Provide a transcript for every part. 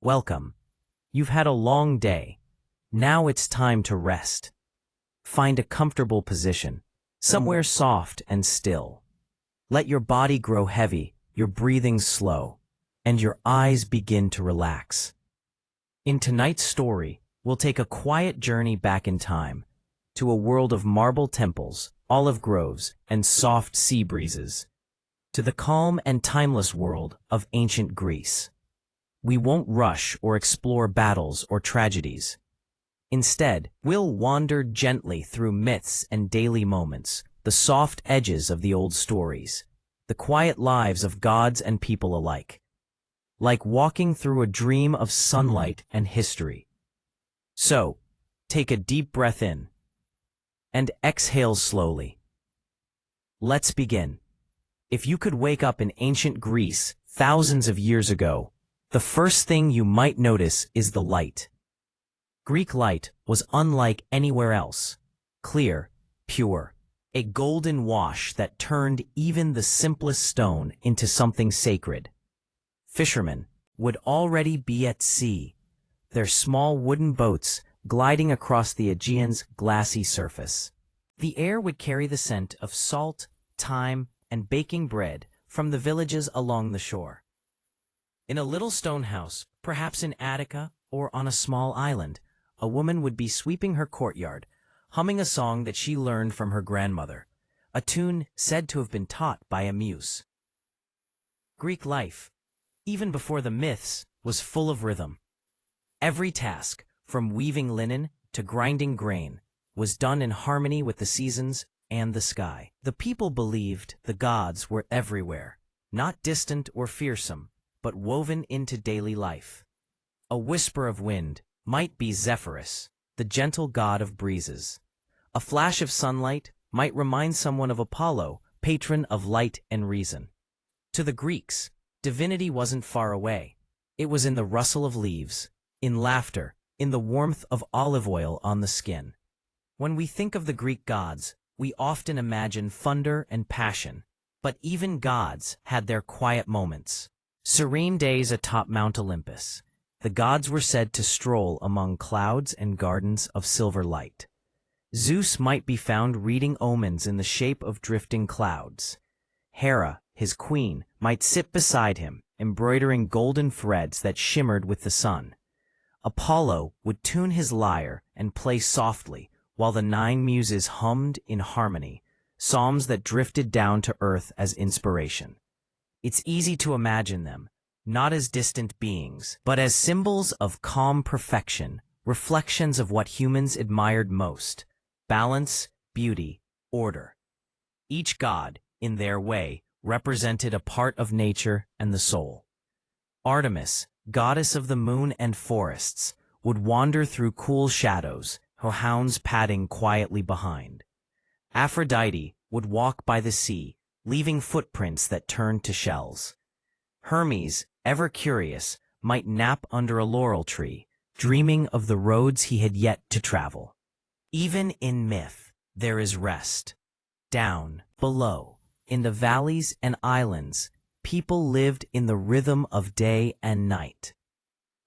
Welcome. You've had a long day. Now it's time to rest. Find a comfortable position, somewhere soft and still. Let your body grow heavy, your breathing slow, and your eyes begin to relax. In tonight's story, we'll take a quiet journey back in time, to a world of marble temples, olive groves, and soft sea breezes, to the calm and timeless world of ancient Greece. We won't rush or explore battles or tragedies. Instead, we'll wander gently through myths and daily moments, the soft edges of the old stories, the quiet lives of gods and people alike. Like walking through a dream of sunlight and history. So, take a deep breath in and exhale slowly. Let's begin. If you could wake up in ancient Greece thousands of years ago, the first thing you might notice is the light. Greek light was unlike anywhere else. Clear, pure, a golden wash that turned even the simplest stone into something sacred. Fishermen would already be at sea, their small wooden boats gliding across the Aegean's glassy surface. The air would carry the scent of salt, thyme, and baking bread from the villages along the shore. In a little stone house, perhaps in Attica or on a small island, a woman would be sweeping her courtyard, humming a song that she learned from her grandmother, a tune said to have been taught by a muse. Greek life, even before the myths, was full of rhythm. Every task, from weaving linen to grinding grain, was done in harmony with the seasons and the sky. The people believed the gods were everywhere, not distant or fearsome, but woven into daily life. A whisper of wind might be Zephyrus, the gentle god of breezes. A flash of sunlight might remind someone of Apollo, patron of light and reason. To the Greeks, divinity wasn't far away. It was in the rustle of leaves, in laughter, in the warmth of olive oil on the skin. When we think of the Greek gods, we often imagine thunder and passion, but even gods had their quiet moments. Serene days atop Mount Olympus, the gods were said to stroll among clouds and gardens of silver light. Zeus might be found reading omens in the shape of drifting clouds. Hera, his queen, might sit beside him, embroidering golden threads that shimmered with the sun. Apollo would tune his lyre and play softly, while the 9 muses hummed in harmony, psalms that drifted down to earth as inspiration. It's easy to imagine them, not as distant beings, but as symbols of calm perfection, reflections of what humans admired most: balance, beauty, order. Each god, in their way, represented a part of nature and the soul. Artemis, goddess of the moon and forests, would wander through cool shadows, her hounds padding quietly behind. Aphrodite would walk by the sea, leaving footprints that turned to shells. Hermes, ever curious, might nap under a laurel tree, dreaming of the roads he had yet to travel. Even in myth, there is rest. Down, below, in the valleys and islands, people lived in the rhythm of day and night.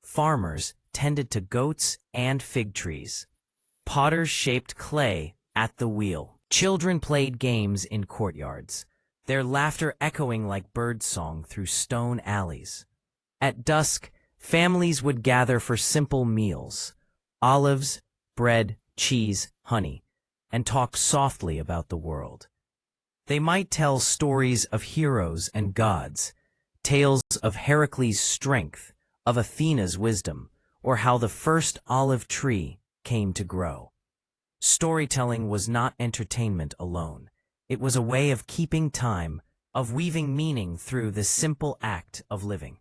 Farmers tended to goats and fig trees. Potters shaped clay at the wheel. Children played games in courtyards, their laughter echoing like birdsong through stone alleys. At dusk, families would gather for simple meals: olives, bread, cheese, honey, and talk softly about the world. They might tell stories of heroes and gods, tales of Heracles' strength, of Athena's wisdom, or how the first olive tree came to grow. Storytelling was not entertainment alone. It was a way of keeping time, of weaving meaning through the simple act of living.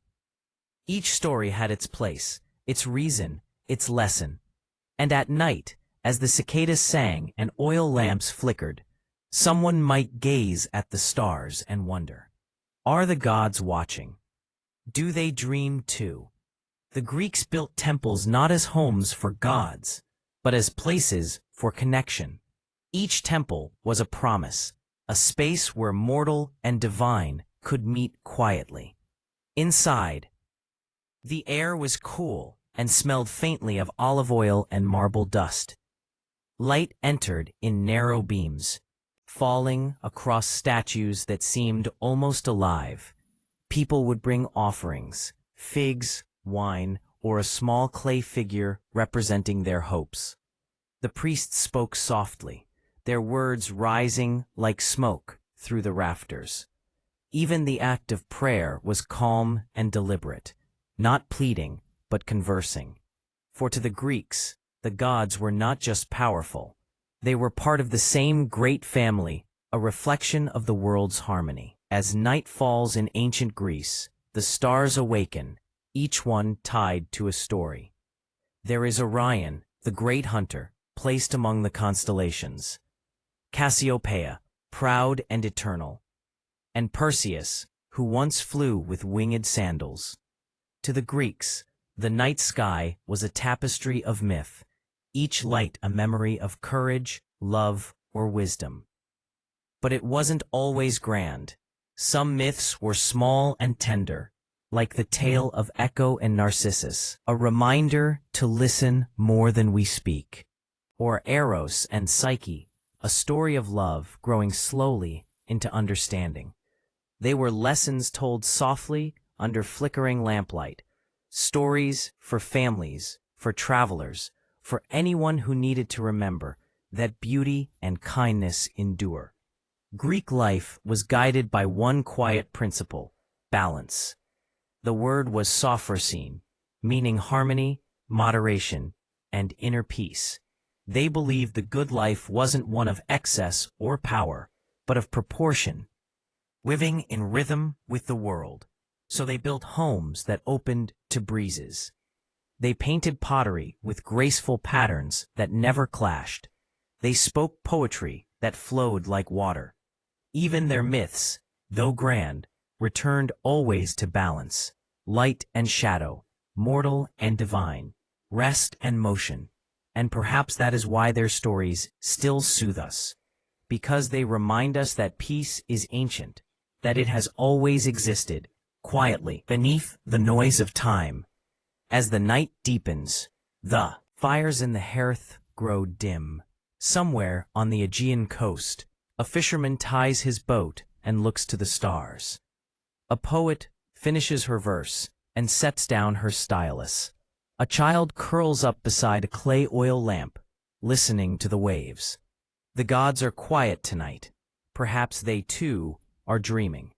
Each story had its place, its reason, its lesson. And at night, as the cicadas sang and oil lamps flickered, someone might gaze at the stars and wonder, are the gods watching? Do they dream too? The Greeks built temples not as homes for gods, but as places for connection. Each temple was a promise, a space where mortal and divine could meet quietly. Inside, The air was cool and smelled faintly of olive oil and marble dust. Light entered in narrow beams, falling across statues that seemed almost alive. People would bring offerings, figs, wine, or a small clay figure representing their hopes. The priests spoke softly, their words rising like smoke through the rafters. Even the act of prayer was calm and deliberate, not pleading, but conversing. For to the Greeks, the gods were not just powerful. They were part of the same great family, a reflection of the world's harmony. As night falls in ancient Greece, the stars awaken, each one tied to a story. There is Orion, the great hunter, placed among the constellations. Cassiopeia, proud and eternal. And Perseus, who once flew with winged sandals. To the Greeks, the night sky was a tapestry of myth, each light a memory of courage, love, or wisdom. But it wasn't always grand. Some myths were small and tender, like the tale of Echo and Narcissus, a reminder to listen more than we speak. Or Eros and Psyche, a story of love growing slowly into understanding. They were lessons told softly under flickering lamplight, stories for families, for travelers, for anyone who needed to remember that beauty and kindness endure. Greek life was guided by one quiet principle: balance. The word was sophrosine, meaning harmony, moderation, and inner peace. They believed the good life wasn't one of excess or power, but of proportion, living in rhythm with the world. So they built homes that opened to breezes. They painted pottery with graceful patterns that never clashed. They spoke poetry that flowed like water. Even their myths, though grand, returned always to balance, light and shadow, mortal and divine, rest and motion. And perhaps that is why their stories still soothe us, because they remind us that peace is ancient, that it has always existed, quietly, beneath the noise of time. As the night deepens, the fires in the hearth grow dim. Somewhere on the Aegean coast, a fisherman ties his boat and looks to the stars. A poet finishes her verse and sets down her stylus. A child curls up beside a clay oil lamp, listening to the waves. The gods are quiet tonight. Perhaps they, too, are dreaming.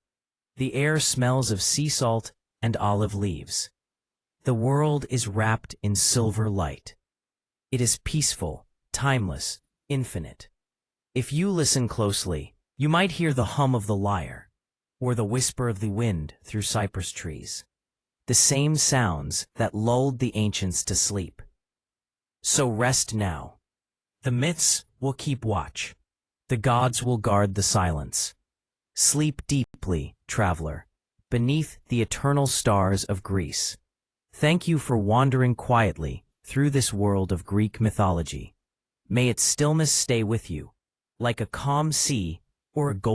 The air smells of sea salt and olive leaves. The world is wrapped in silver light. It is peaceful, timeless, infinite. If you listen closely, you might hear the hum of the lyre, or the whisper of the wind through cypress trees, the same sounds that lulled the ancients to sleep. So rest now. The myths will keep watch. The gods will guard the silence. Sleep deeply, traveler, beneath the eternal stars of Greece. Thank you for wandering quietly through this world of Greek mythology. May its stillness stay with you, like a calm sea or a golden